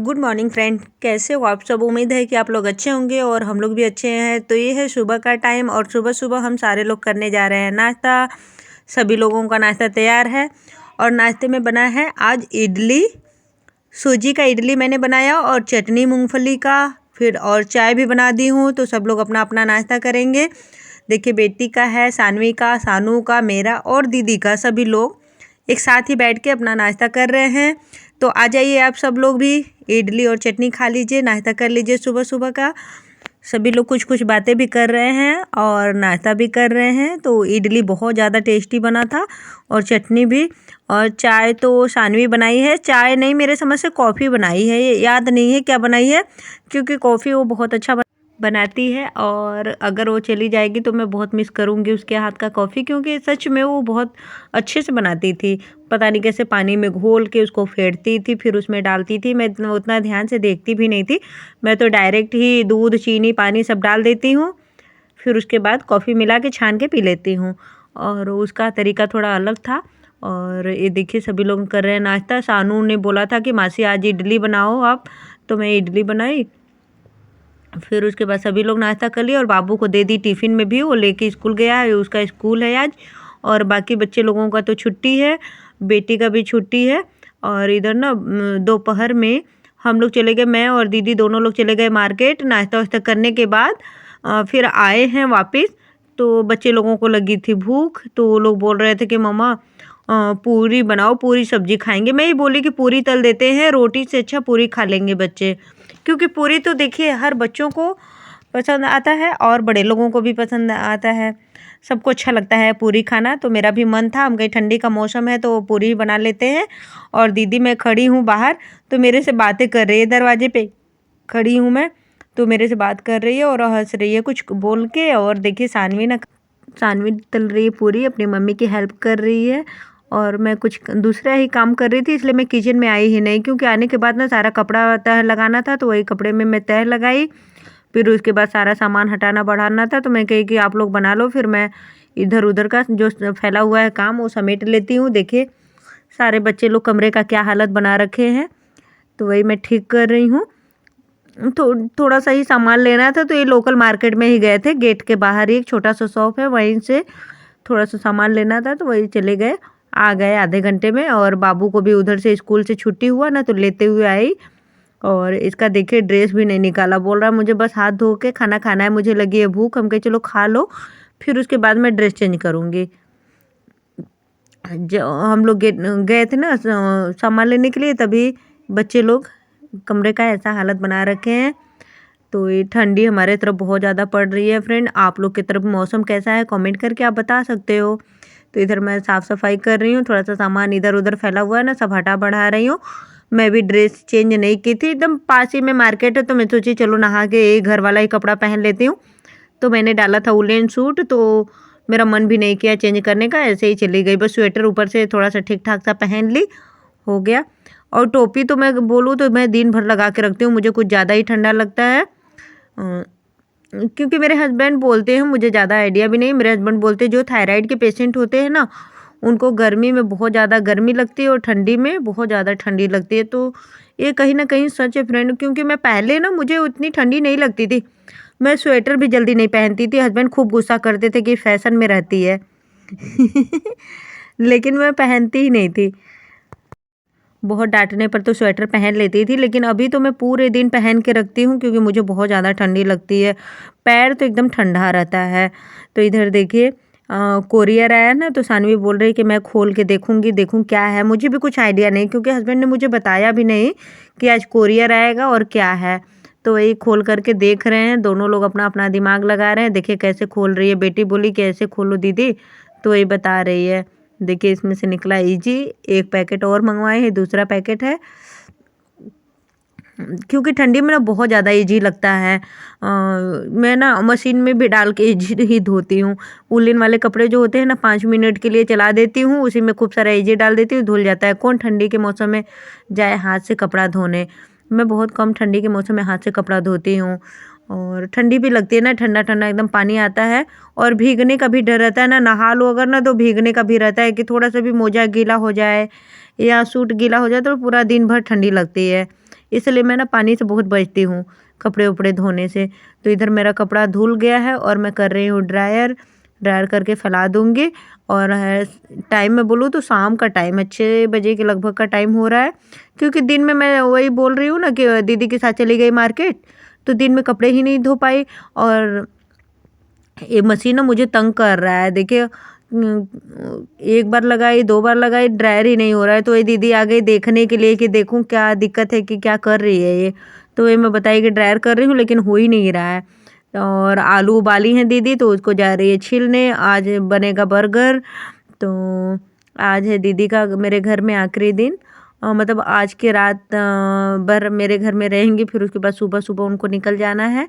Good morning friend, कैसे हो आप सब। उम्मीद है कि आप लोग अच्छे होंगे और हम लोग भी अच्छे हैं। तो ये है सुबह का टाइम और सुबह सुबह हम सारे लोग करने जा रहे हैं नाश्ता। सभी लोगों का नाश्ता तैयार है और नाश्ते में बना है आज इडली। सूजी का इडली मैंने बनाया और चटनी मूंगफली का, फिर और चाय भी बना दी हूँ। तो सब लोग अपना अपना नाश्ता करेंगे। देखिए, बेटी का है, सानवी का, सानू का, मेरा और दीदी का, सभी लोग एक साथ ही बैठ के अपना नाश्ता कर रहे हैं। तो आ जाइए आप सब लोग भी, इडली और चटनी खा लीजिए, नाश्ता कर लीजिए सुबह सुबह का। सभी लोग कुछ कुछ बातें भी कर रहे हैं और नाश्ता भी कर रहे हैं। तो इडली बहुत ज़्यादा टेस्टी बना था और चटनी भी। और चाय तो सानवी बनाई है, चाय नहीं, मेरे समझ से कॉफ़ी बनाई है, ये याद नहीं है क्या बनाई है, क्योंकि कॉफ़ी वो बहुत अच्छा बनाती है। और अगर वो चली जाएगी तो मैं बहुत मिस करूँगी उसके हाथ का कॉफ़ी, क्योंकि सच में वो बहुत अच्छे से बनाती थी। पता नहीं कैसे पानी में घोल के उसको फेंटती थी, फिर उसमें डालती थी। मैं उतना ध्यान से देखती भी नहीं थी, मैं तो डायरेक्ट ही दूध, चीनी, पानी सब डाल देती हूँ, फिर उसके बाद कॉफ़ी मिला के छान के पी लेती हूँ। और उसका तरीका थोड़ा अलग था। और ये देखिए, सभी लोग कर रहे हैं नाश्ता। सानू ने बोला था कि मासी आज इडली बनाओ आप, तो मैं इडली बनाई। फिर उसके बाद सभी लोग नाश्ता कर लिए और बाबू को दे दी टिफ़िन में भी, वो लेके स्कूल गया है, उसका स्कूल है आज। और बाकी बच्चे लोगों का तो छुट्टी है, बेटी का भी छुट्टी है। और इधर ना दोपहर में हम लोग चले गए, मैं और दीदी दोनों लोग चले गए मार्केट। नाश्ता वास्ता करने के बाद फिर आए हैं वापस। तो बच्चे लोगों को लगी थी भूख, तो वो लोग बोल रहे थे कि मम्मा पूरी बनाओ, पूरी सब्जी खाएंगे। मैं ही बोली कि पूरी तल देते हैं, रोटी से अच्छा पूरी खा लेंगे बच्चे। क्योंकि पूरी तो देखिए हर बच्चों को पसंद आता है और बड़े लोगों को भी पसंद आता है, सबको अच्छा लगता है पूरी खाना। तो मेरा भी मन था, हम कहीं ठंडी का मौसम है तो पूरी ही बना लेते हैं। और दीदी, मैं खड़ी हूँ बाहर, तो मेरे से बातें कर रही है, दरवाजे पे खड़ी हूँ मैं, तो मेरे से बात कर रही है और हंस रही है कुछ बोल के। और देखिए, सानवी तल रही है पूरी, अपनी मम्मी की हेल्प कर रही है। और मैं कुछ दूसरा ही काम कर रही थी, इसलिए मैं किचन में आई ही नहीं, क्योंकि आने के बाद ना सारा कपड़ा तह लगाना था, तो वही कपड़े में मैं तह लगाई। फिर उसके बाद सारा सामान हटाना बढ़ाना था, तो मैं कही कि आप लोग बना लो, फिर मैं इधर उधर का जो फैला हुआ है काम वो समेट लेती हूँ। देखिए, सारे बच्चे लोग कमरे का क्या हालत बना रखे हैं, तो वही मैं ठीक कर रही हूँ। थोड़ा सा ही सामान लेना था, तो ये लोकल मार्केट में ही गए थे, गेट के बाहर ही एक छोटा सा शॉप है, वहीं से थोड़ा सा सामान लेना था, तो वही चले गए। आ गए आधे घंटे में। और बाबू को भी उधर से स्कूल से छुट्टी हुआ ना, तो लेते हुए आई। और इसका देखिए ड्रेस भी नहीं निकाला, बोल रहा है मुझे बस हाथ धो के खाना खाना है, मुझे लगी है भूख। हम कहे चलो खा लो, फिर उसके बाद मैं ड्रेस चेंज करूँगी। जो हम लोग गए थे ना सामान लेने के लिए, तभी बच्चे लोग कमरे का ऐसा हालत बना रखे हैं। तो ये ठंडी हमारे तरफ बहुत ज़्यादा पड़ रही है फ्रेंड। आप लोग की तरफ मौसम कैसा है, कमेंट करके आप बता सकते हो। तो इधर मैं साफ़ सफाई कर रही हूँ, थोड़ा सा सामान इधर उधर फैला हुआ है ना, सब हटा बढ़ा रही हूँ। मैं भी ड्रेस चेंज नहीं की थी, एकदम पास ही में मार्केट है, तो मैं सोची चलो नहा के एक घर वाला ही कपड़ा पहन लेती हूँ। तो मैंने डाला था वुलन सूट, तो मेरा मन भी नहीं किया चेंज करने का, ऐसे ही चली गई। बस स्वेटर ऊपर से थोड़ा सा ठीक ठाक सा पहन ली, हो गया। और टोपी तो मैं बोलूँ तो मैं दिन भर लगा के रखती हूँ, मुझे कुछ ज़्यादा ही ठंडा लगता है। क्योंकि मेरे हस्बैंड बोलते हैं, मुझे ज़्यादा आइडिया भी नहीं, मेरे हस्बैंड बोलते हैं जो थायराइड के पेशेंट होते हैं ना, उनको गर्मी में बहुत ज़्यादा गर्मी लगती है और ठंडी में बहुत ज़्यादा ठंडी लगती है। तो ये कहीं ना कहीं सच है फ्रेंड, क्योंकि मैं पहले ना मुझे उतनी ठंडी नहीं लगती थी, मैं स्वेटर भी जल्दी नहीं पहनती थी। हस्बैंड खूब गुस्सा करते थे कि फैशन में रहती है लेकिन मैं पहनती ही नहीं थी, बहुत डांटने पर तो स्वेटर पहन लेती थी। लेकिन अभी तो मैं पूरे दिन पहन के रखती हूँ, क्योंकि मुझे बहुत ज़्यादा ठंडी लगती है, पैर तो एकदम ठंडा रहता है। तो इधर देखिए कोरियर आया ना, तो सानवी बोल रही कि मैं खोल के देखूँ क्या है। मुझे भी कुछ आइडिया नहीं, क्योंकि हस्बैंड ने मुझे बताया भी नहीं कि आज कोरियर आएगा और क्या है। तो वही खोल करके देख रहे हैं, दोनों लोग अपना अपना दिमाग लगा रहे हैं। देखिए कैसे खोल रही है, बेटी बोली कि ऐसे खोलो दीदी, तो वही बता रही है। देखिए इसमें से निकला इजी, एक पैकेट और मंगवाए हैं, दूसरा पैकेट है। क्योंकि ठंडी में ना बहुत ज़्यादा इजी लगता है। मैं ना मशीन में भी डाल के इजी ही धोती हूँ। उलन वाले कपड़े जो होते हैं ना, 5 मिनट के लिए चला देती हूँ, उसी में खूब सारा इजी डाल देती हूँ, धुल जाता है। कौन ठंडी के मौसम में जाए हाथ से कपड़ा धोने, मैं बहुत कम ठंडी के मौसम में हाथ से कपड़ा धोती हूँ। और ठंडी भी लगती है ना, ठंडा ठंडा एकदम पानी आता है। और भीगने का भी डर रहता है ना, नहा लो अगर ना, तो भीगने का भी रहता है कि थोड़ा सा भी मोजा गीला हो जाए या सूट गीला हो जाए तो पूरा दिन भर ठंडी लगती है। इसलिए मैं ना पानी से बहुत बचती हूँ कपड़े उपड़े धोने से। तो इधर मेरा कपड़ा धुल गया है और मैं कर रही हूँ ड्रायर करके फैला दूँगी। और टाइम मैं बोलूँ तो शाम का टाइम है, 6 बजे के लगभग का टाइम हो रहा है। क्योंकि दिन में मैं वही बोल रही हूँ ना कि दीदी के साथ चली गई मार्केट, तो दिन में कपड़े ही नहीं धो पाई। और ये मशीन ना मुझे तंग कर रहा है। देखिए एक बार लगाई, 2 बार लगाई, ड्रायर ही नहीं हो रहा है। तो ये दीदी आ गई देखने के लिए कि देखूं क्या दिक्कत है कि क्या कर रही है ये। तो ये मैं बताई कि ड्रायर कर रही हूँ लेकिन हो ही नहीं रहा है। और आलू उबाली हैं दीदी तो उसको जा रही है छीलने। आज बनेगा बर्गर। तो आज है दीदी का मेरे घर में आखिरी दिन। मतलब आज की रात भर मेरे घर में रहेंगी, फिर उसके बाद सुबह सुबह उनको निकल जाना है।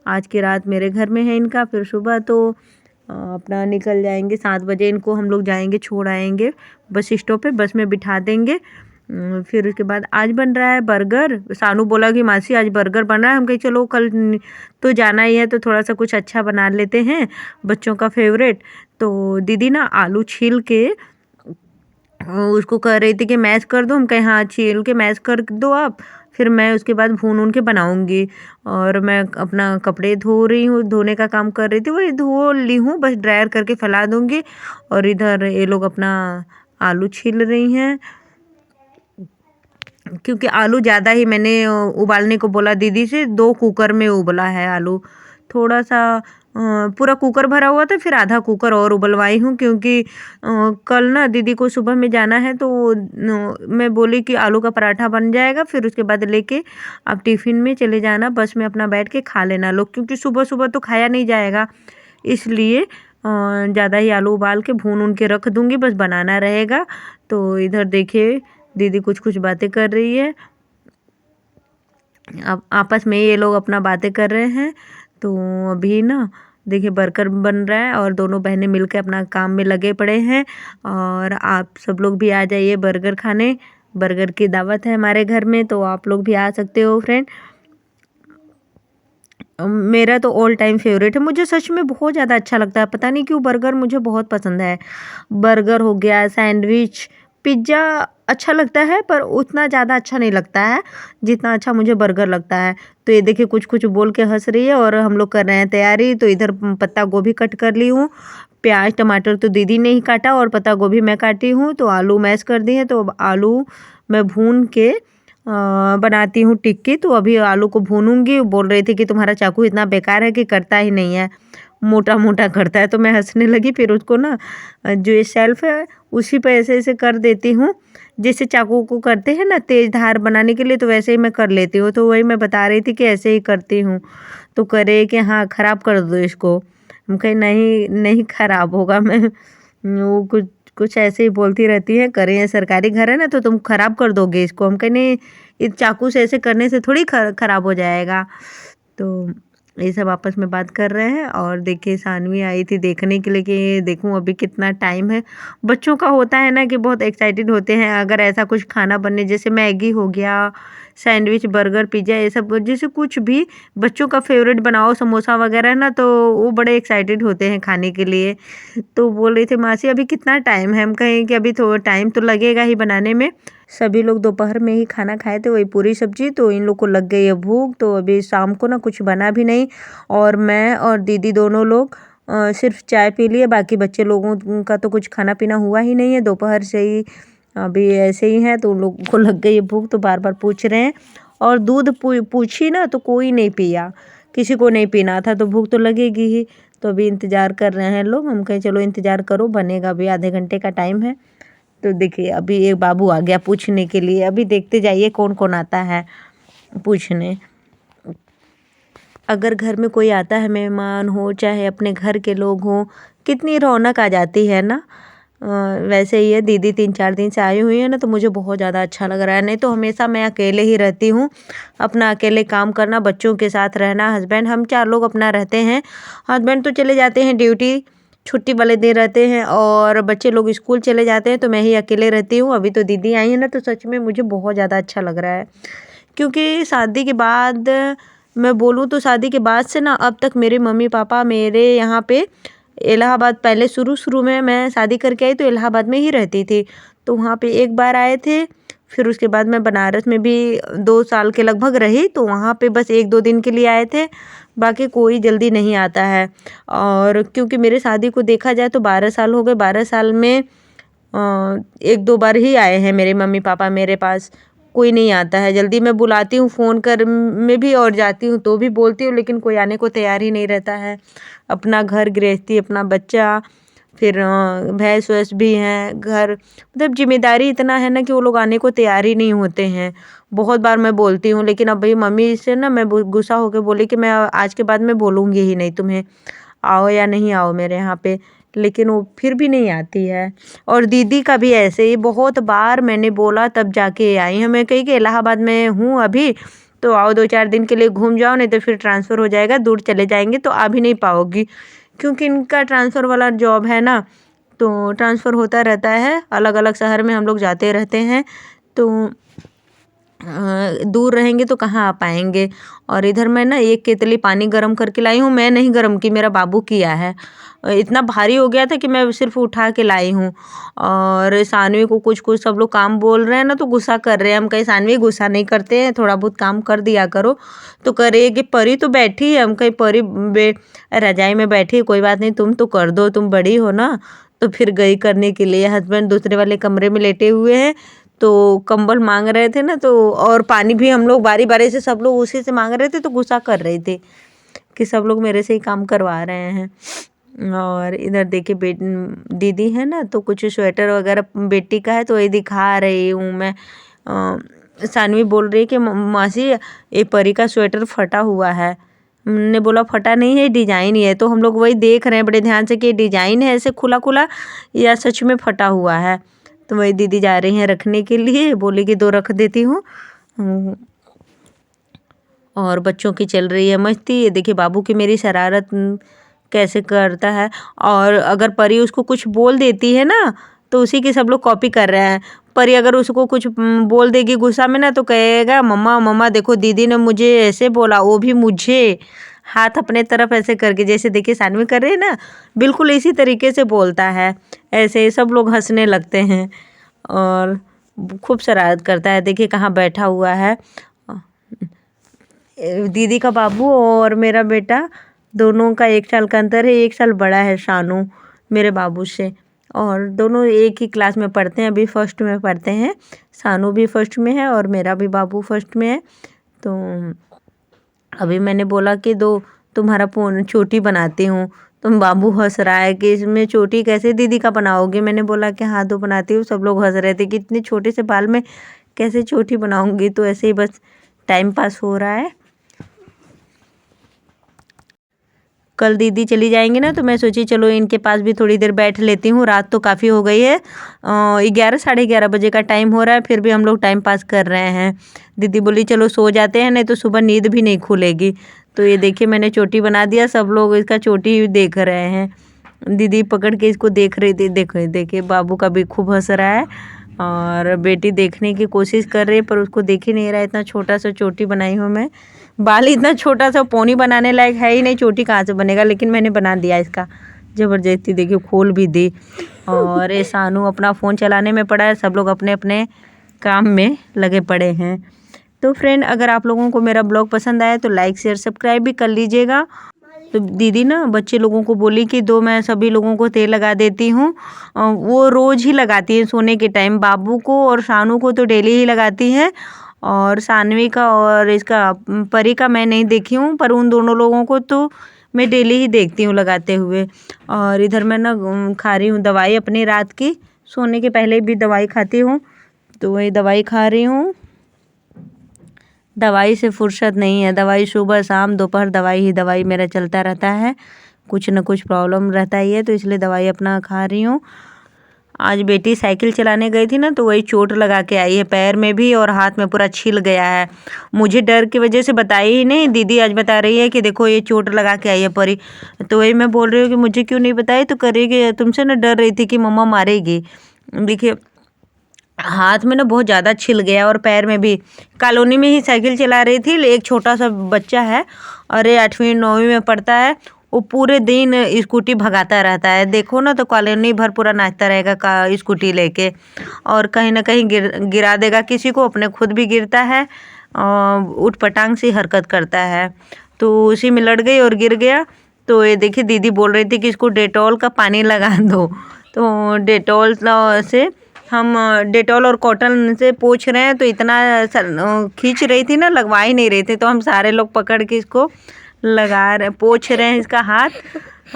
आज की रात मेरे घर में है इनका, फिर सुबह तो अपना निकल जाएंगे 7 बजे। इनको हम लोग जाएंगे छोड़ आएंगे बस स्टॉप पे, बस में बिठा देंगे। फिर उसके बाद आज बन रहा है बर्गर। सानू बोला कि मासी आज बर्गर बन रहा है। हम कहे चलो कल तो जाना ही है तो थोड़ा सा कुछ अच्छा बना लेते हैं, बच्चों का फेवरेट। तो दीदी ना आलू छील के उसको कह रही थी कि मैश कर दो। हम कहे हाँ छील के मैश कर दो आप, फिर मैं उसके बाद भून उन के बनाऊँगी। और मैं अपना कपड़े धो रही हूँ, धोने का काम कर रही थी, वही धो ली हूँ, बस ड्रायर करके फैला दूँगी। और इधर ये लोग अपना आलू छील रही हैं। क्योंकि आलू ज़्यादा ही मैंने उबालने को बोला दीदी से, 2 कुकर में उबला है आलू। थोड़ा सा पूरा कुकर भरा हुआ था, फिर आधा कुकर और उबलवाई हूँ। क्योंकि कल ना दीदी को सुबह में जाना है तो मैं बोली कि आलू का पराठा बन जाएगा, फिर उसके बाद लेके आप टिफ़िन में चले जाना, बस में अपना बैठ के खा लेना लोग। क्योंकि सुबह सुबह तो खाया नहीं जाएगा, इसलिए ज़्यादा ही आलू उबाल के भून उन के रख दूँगी, बस बनाना रहेगा। तो इधर देखिए दीदी कुछ कुछ बातें कर रही है। अब आपस में ये लोग अपना बातें कर रहे हैं। तो अभी ना देखिए बर्गर बन रहा है और दोनों बहनें मिलकर अपना काम में लगे पड़े हैं। और आप सब लोग भी आ जाइए बर्गर खाने, बर्गर की दावत है हमारे घर में, तो आप लोग भी आ सकते हो फ्रेंड। मेरा तो ऑल टाइम फेवरेट है, मुझे सच में बहुत ज़्यादा अच्छा लगता है, पता नहीं क्यों बर्गर मुझे बहुत पसंद है। बर्गर हो गया, सैंडविच, पिज़्ज़ा अच्छा लगता है पर उतना ज़्यादा अच्छा नहीं लगता है जितना अच्छा मुझे बर्गर लगता है। तो ये देखिए कुछ कुछ बोल के हंस रही है और हम लोग कर रहे हैं तैयारी। तो इधर पत्ता गोभी कट कर ली हूँ, प्याज टमाटर तो दीदी ने ही काटा और पत्ता गोभी मैं काटी हूँ। तो आलू मैश कर दिए, तो अब आलू मैं भून के बनाती हूँ टिक्की। तो अभी आलू को भूनूंगी। बोल रही थी कि तुम्हारा चाकू इतना बेकार है कि करता ही नहीं है, मोटा मोटा करता है। तो मैं हंसने लगी। फिर उसको ना जो ये शेल्फ है उसी पे ऐसे ऐसे कर देती हूँ, जैसे चाकू को करते हैं ना तेज धार बनाने के लिए, तो वैसे ही मैं कर लेती हूँ। तो वही मैं बता रही थी कि ऐसे ही करती हूँ। तो करे कि हाँ ख़राब कर दो इसको। हम कहे नहीं नहीं ख़राब होगा। मैं वो कुछ कुछ ऐसे ही बोलती रहती है, करें ये सरकारी घर है ना तो तुम ख़राब कर दोगे इसको। हम कहे नहीं, इस चाकू से ऐसे करने से थोड़ी ख़राब हो जाएगा। तो ये सब आपस में बात कर रहे हैं। और देखिए सानवी आई थी देखने के लिए कि देखूं अभी कितना टाइम है। बच्चों का होता है ना कि बहुत एक्साइटेड होते हैं अगर ऐसा कुछ खाना बनने, जैसे मैगी हो गया, सैंडविच, बर्गर, पिज़्ज़ा, ये सब जैसे कुछ भी बच्चों का फेवरेट बनाओ, समोसा वगैरह ना, तो वो बड़े एक्साइटेड होते हैं खाने के लिए। तो बोल रहे थे मासी अभी कितना टाइम है। हम कहें कि अभी थोड़ा टाइम तो लगेगा ही बनाने में। सभी लोग दोपहर में ही खाना खाए थे, वही पूरी सब्जी। तो इन लोग को लग गई है भूख, तो अभी शाम को ना कुछ बना भी नहीं। और मैं और दीदी दोनों लोग सिर्फ चाय पी लिए, बाकी बच्चे लोगों का तो कुछ खाना पीना हुआ ही नहीं है। दोपहर से ही अभी ऐसे ही हैं, तो उन लोगों को लग गई है भूख, तो बार बार पूछ रहे हैं। और दूध पूछी ना तो कोई नहीं पिया, किसी को नहीं पीना था, तो भूख तो लगेगी ही। तो अभी इंतज़ार कर रहे हैं लोग। हम कहें चलो इंतज़ार करो, बनेगा, अभी आधे घंटे का टाइम है। तो देखिए अभी एक बाबू आ गया पूछने के लिए। अभी देखते जाइए कौन कौन आता है पूछने। अगर घर में कोई आता है, मेहमान हो चाहे अपने घर के लोग हों, कितनी रौनक आ जाती है ना। वैसे ही है, दीदी 3-4 दिन से आई हुई है ना, तो मुझे बहुत ज़्यादा अच्छा लग रहा है। नहीं तो हमेशा मैं अकेले ही रहती हूँ, अपना अकेले काम करना, बच्चों के साथ रहना, हस्बैंड, हम 4 लोग अपना रहते हैं। हस्बैंड तो चले जाते हैं ड्यूटी, छुट्टी वाले दिन रहते हैं, और बच्चे लोग स्कूल चले जाते हैं, तो मैं ही अकेले रहती हूँ। अभी तो दीदी आई है ना, तो सच में मुझे बहुत ज़्यादा अच्छा लग रहा है। क्योंकि शादी के बाद, मैं बोलूँ तो शादी के बाद से ना अब तक मेरे मम्मी पापा मेरे यहाँ पे इलाहाबाद, पहले शुरू शुरू में मैं शादी करके आई तो इलाहाबाद में ही रहती थी, तो वहाँ पे एक बार आए थे, फिर उसके बाद मैं बनारस में भी 2 साल के लगभग रही, तो वहाँ पे बस 1-2 दिन के लिए आए थे, बाकी कोई जल्दी नहीं आता है। और क्योंकि मेरे शादी को देखा जाए तो 12 साल हो गए, 12 साल में 1-2 बार ही आए हैं मेरे मम्मी पापा मेरे पास, कोई नहीं आता है जल्दी। मैं बुलाती हूँ फ़ोन कर में भी और जाती हूँ तो भी बोलती हूँ, लेकिन कोई आने को तैयार ही नहीं रहता है। अपना घर गृहस्थी, अपना बच्चा, फिर भैंस वैस भी हैं, घर मतलब जिम्मेदारी इतना है ना कि वो लोग आने को तैयार ही नहीं होते हैं। बहुत बार मैं बोलती हूँ, लेकिन अब भाई मम्मी से ना मैं गुस्सा होकर बोली कि मैं आज के बाद मैं बोलूँगी ही नहीं तुम्हें, आओ या नहीं आओ मेरे यहाँ पे, लेकिन वो फिर भी नहीं आती है। और दीदी का भी ऐसे ही, बहुत बार मैंने बोला तब जाके आई हैं। मैं कही कि इलाहाबाद में हूँ अभी, तो आओ 2-4 दिन के लिए घूम जाओ, नहीं तो फिर ट्रांसफ़र हो जाएगा, दूर चले जाएंगे तो आ भी नहीं पाओगी, क्योंकि इनका ट्रांसफ़र वाला जॉब है ना, तो ट्रांसफ़र होता रहता है, अलग अलग शहर में हम लोग जाते रहते हैं, तो दूर रहेंगे तो कहाँ आ पाएंगे। और इधर मैं ना 1 केतली पानी गर्म करके लाई हूँ, मैं नहीं गर्म की, मेरा बाबू किया है। इतना भारी हो गया था कि मैं सिर्फ उठा के लाई हूँ। और सानवी को कुछ कुछ सब लोग काम बोल रहे हैं ना, तो गुस्सा कर रहे हैं। हम कहीं सानवी गुस्सा नहीं करते हैं, थोड़ा बहुत काम कर दिया करो, तो करेगी। परी तो बैठी है, हम कहीं परी रजाई में बैठी है, कोई बात नहीं, तुम तो कर दो, तुम बड़ी हो ना। तो फिर गई करने के लिए। हस्बैंड दूसरे वाले कमरे में लेटे हुए हैं, तो कंबल मांग रहे थे ना, तो और पानी भी हम लोग बारी बारी से सब लोग उसी से मांग रहे थे, तो गुस्सा कर रहे थे कि सब लोग मेरे से ही काम करवा रहे हैं। और इधर देखिए दीदी है ना, तो कुछ स्वेटर वगैरह बेटी का है, तो वही दिखा रही हूँ मैं। सानवी बोल रही है कि मासी ये परी का स्वेटर फटा हुआ है। हमने बोला फटा नहीं है, डिजाइन ही है। तो हम लोग वही देख रहे हैं बड़े ध्यान से कि डिजाइन है ऐसे खुला खुला या सच में फटा हुआ है। तो वही दीदी जा रही हैं रखने के लिए, बोली कि 2 रख देती हूँ। और बच्चों की चल रही है मस्ती। ये देखिए बाबू की मेरी शरारत कैसे करता है। और अगर परी उसको कुछ बोल देती है ना, तो उसी की सब लोग कॉपी कर रहे हैं। परी अगर उसको कुछ बोल देगी गुस्सा में ना, तो कहेगा मम्मा मम्मा देखो दीदी ने मुझे ऐसे बोला, वो भी मुझे, हाथ अपने तरफ ऐसे करके, जैसे देखिए सानवी कर रही है ना, बिल्कुल इसी तरीके से बोलता है। ऐसे सब लोग हंसने लगते हैं और खूब शरारत करता है। देखिए कहाँ बैठा हुआ है। दीदी का बाबू और मेरा बेटा, दोनों का 1 साल का अंतर है। 1 साल बड़ा है शानू मेरे बाबू से, और दोनों एक ही क्लास में पढ़ते हैं, अभी फर्स्ट में पढ़ते हैं। शानू भी फर्स्ट में है और मेरा भी बाबू फर्स्ट में है। तो अभी मैंने बोला कि दो तुम्हारा चोटी बनाती हूँ, तुम बाबू हंस रहा है कि इसमें चोटी कैसे दीदी का बनाओगे। मैंने बोला कि हाँ 2 बनाती हूँ। सब लोग हंस रहे थे कि इतने छोटे से बाल में कैसे चोटी बनाऊंगी। तो ऐसे ही बस टाइम पास हो रहा है। कल दीदी चली जाएंगी ना, तो मैं सोची चलो इनके पास भी थोड़ी देर बैठ लेती हूँ। रात तो काफ़ी हो गई है, 11 साढ़े 11 बजे का टाइम हो रहा है, फिर भी हम लोग टाइम पास कर रहे हैं। दीदी बोली चलो सो जाते हैं, नहीं तो सुबह नींद भी नहीं खुलेगी। तो ये देखिए मैंने चोटी बना दिया, सब लोग इसका चोटी देख रहे हैं। दीदी पकड़ के इसको देख रही थी। देखो देखिए बाबू का भी खूब हंस रहा है, और बेटी देखने की कोशिश कर रही है पर उसको देख ही नहीं रहा है। इतना छोटा सा चोटी बनाई हूँ मैं, बाल इतना छोटा सा, पोनी बनाने लायक है ही नहीं, चोटी कहाँ से बनेगा, लेकिन मैंने बना दिया इसका ज़बरदस्ती। देखिए खोल भी दी। और ये सानू अपना फ़ोन चलाने में पड़ा है, सब लोग अपने अपने काम में लगे पड़े हैं। तो फ्रेंड अगर आप लोगों को मेरा ब्लॉग पसंद आया तो लाइक शेयर सब्सक्राइब भी कर लीजिएगा। तो दीदी ना बच्चे लोगों को बोली कि दो मैं सभी लोगों को तेल लगा देती हूँ। वो रोज़ ही लगाती है सोने के टाइम, बाबू को और शानू को तो डेली ही लगाती है, और सानवी का और इसका परी का मैं नहीं देखी हूँ, पर उन दोनों लोगों को तो मैं डेली ही देखती हूँ लगाते हुए। और इधर मैं ना खा रही हूँ दवाई अपनी रात की, सोने के पहले भी दवाई खाती हूँ, तो वही दवाई खा रही हूँ। दवाई से फुर्सत नहीं है, दवाई सुबह शाम दोपहर दवाई ही दवाई मेरा चलता रहता है, कुछ न कुछ प्रॉब्लम रहता ही है, तो इसलिए दवाई अपना खा रही हूँ। आज बेटी साइकिल चलाने गई थी ना, तो वही चोट लगा के आई है, पैर में भी और हाथ में पूरा छिल गया है। मुझे डर की वजह से बताई ही नहीं, दीदी आज बता रही है कि देखो ये चोट लगा के आई है परी। तो वही मैं बोल रही हूँ कि मुझे क्यों नहीं बताई, तो करेगी तुमसे ना डर रही थी कि मम्मा मारेगी। देखिए हाथ में ना बहुत ज़्यादा छिल गया, और पैर में भी। कॉलोनी में ही साइकिल चला रही थी, एक छोटा सा बच्चा है और ये 8वीं 9वीं में पढ़ता है, वो पूरे दिन स्कूटी भगाता रहता है। देखो ना तो कॉलोनी भर पूरा नाचता रहेगा का स्कूटी लेके, और कहीं ना कहीं गिरा देगा किसी को, अपने खुद भी गिरता है और उठ पटांग सी हरकत करता है। तो उसी में लड़ गई और गिर गया। तो ये देखिए दीदी बोल रही थी कि इसको डेटॉल का पानी लगा दो। तो डेटॉल से हम डेटॉल और कॉटन से पोंछ रहे हैं, तो इतना खींच रही थी ना, लगवा ही नहीं रहे थे, तो हम सारे लोग पकड़ के इसको पोंछ रहे हैं इसका हाथ।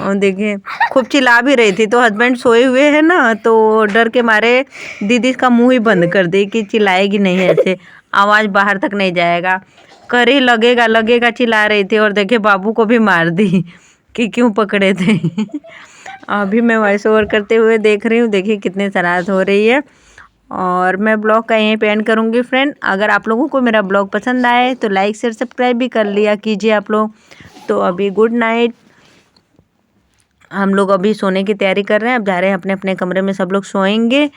और देखिए खूब चिल्ला भी रही थी, तो हस्बैंड सोए हुए हैं ना, तो डर के मारे दीदी इसका मुंह ही बंद कर दी कि चिल्लाएगी नहीं, ऐसे आवाज़ बाहर तक नहीं जाएगा। कर ही लगेगा लगेगा चिल्ला रही थी, और देखिए बाबू को भी मार दी कि क्यों पकड़े थे। अभी मैं वॉइस ओवर करते हुए देख रही हूँ, देखिए कितनी शरारत हो रही है। और मैं ब्लॉग का यहीं पे एंड करूँगी फ्रेंड। अगर आप लोगों को मेरा ब्लॉग पसंद आए तो लाइक शेयर सब्सक्राइब भी कर लिया कीजिए आप लोग। तो अभी गुड नाइट। हम लोग अभी सोने की तैयारी कर रहे हैं, अब जा रहे हैं अपने अपने कमरे में, सब लोग सोएंगे।